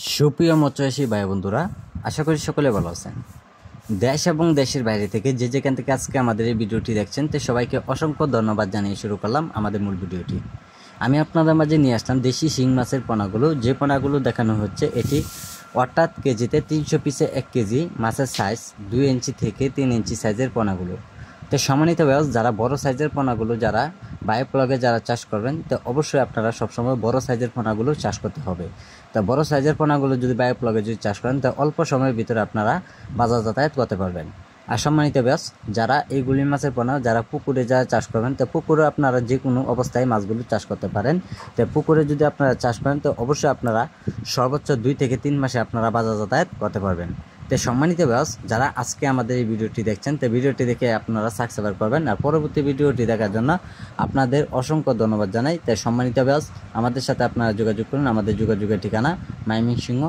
সুপ্রিয় মৎস্যচাষী ভাই বন্ধুরা, আশা করি সকলে ভালো আছেন। দেশ এবং দেশের বাইরে থেকে যে যেখান থেকে আজকে আমাদের এই ভিডিওটি দেখছেন তো সবাইকে অসংখ্য ধন্যবাদ জানিয়ে শুরু করলাম আমাদের মূল ভিডিওটি। আমি আপনাদের মাঝে নিয়ে আসলাম দেশি শিং মাছের পোনাগুলো। যে পোনাগুলো দেখানো হচ্ছে এটি অর্থাৎ কেজিতে 300 পিসে 1 কেজি মাছের সাইজ 2 ইঞ্চি থেকে 3 ইঞ্চি সাইজের পোনাগুলো। তো সম্মানিত ব্যাস, যারা বড় সাইজের পোনাগুলো যারা বায়োপ্লগে যারা চাষ করবেন তো অবশ্যই আপনারা সবসময় বড় সাইজের পোনাগুলো চাষ করতে হবে। তা বড় সাইজের পোনাগুলো যদি বায়োপ্লগে যদি চাষ করেন তো অল্প সময়ের ভিতরে আপনারা বাজার যাতায়াত করতে পারবেন। আর সম্মানিত ব্যাস, যারা এই গুলি মাছের পোনা যারা পুকুরে যারা চাষ করবেন তো পুকুরে আপনারা যে কোনো অবস্থায় মাছগুলো চাষ করতে পারেন। তো পুকুরে যদি আপনারা চাষ করেন তো অবশ্যই আপনারা সর্বোচ্চ 2 থেকে 3 মাসে আপনারা বাজার যাতায়াত করতে পারবেন। তো সম্মানিত ব্যাস, যারা আজকে আমাদের এই ভিডিওটি দেখছেন তো ভিডিওটি দেখে আপনারা সাবস্ক্রাইব করবেন। আর পরবর্তী ভিডিওটি দেখার জন্য আপনাদের অসংখ্য ধন্যবাদ জানাই। তাই সম্মানিত ব্যাস, আমাদের সাথে আপনারা যোগাযোগ করুন। আমাদের যোগাযোগের ঠিকানা ময়মনসিংহ।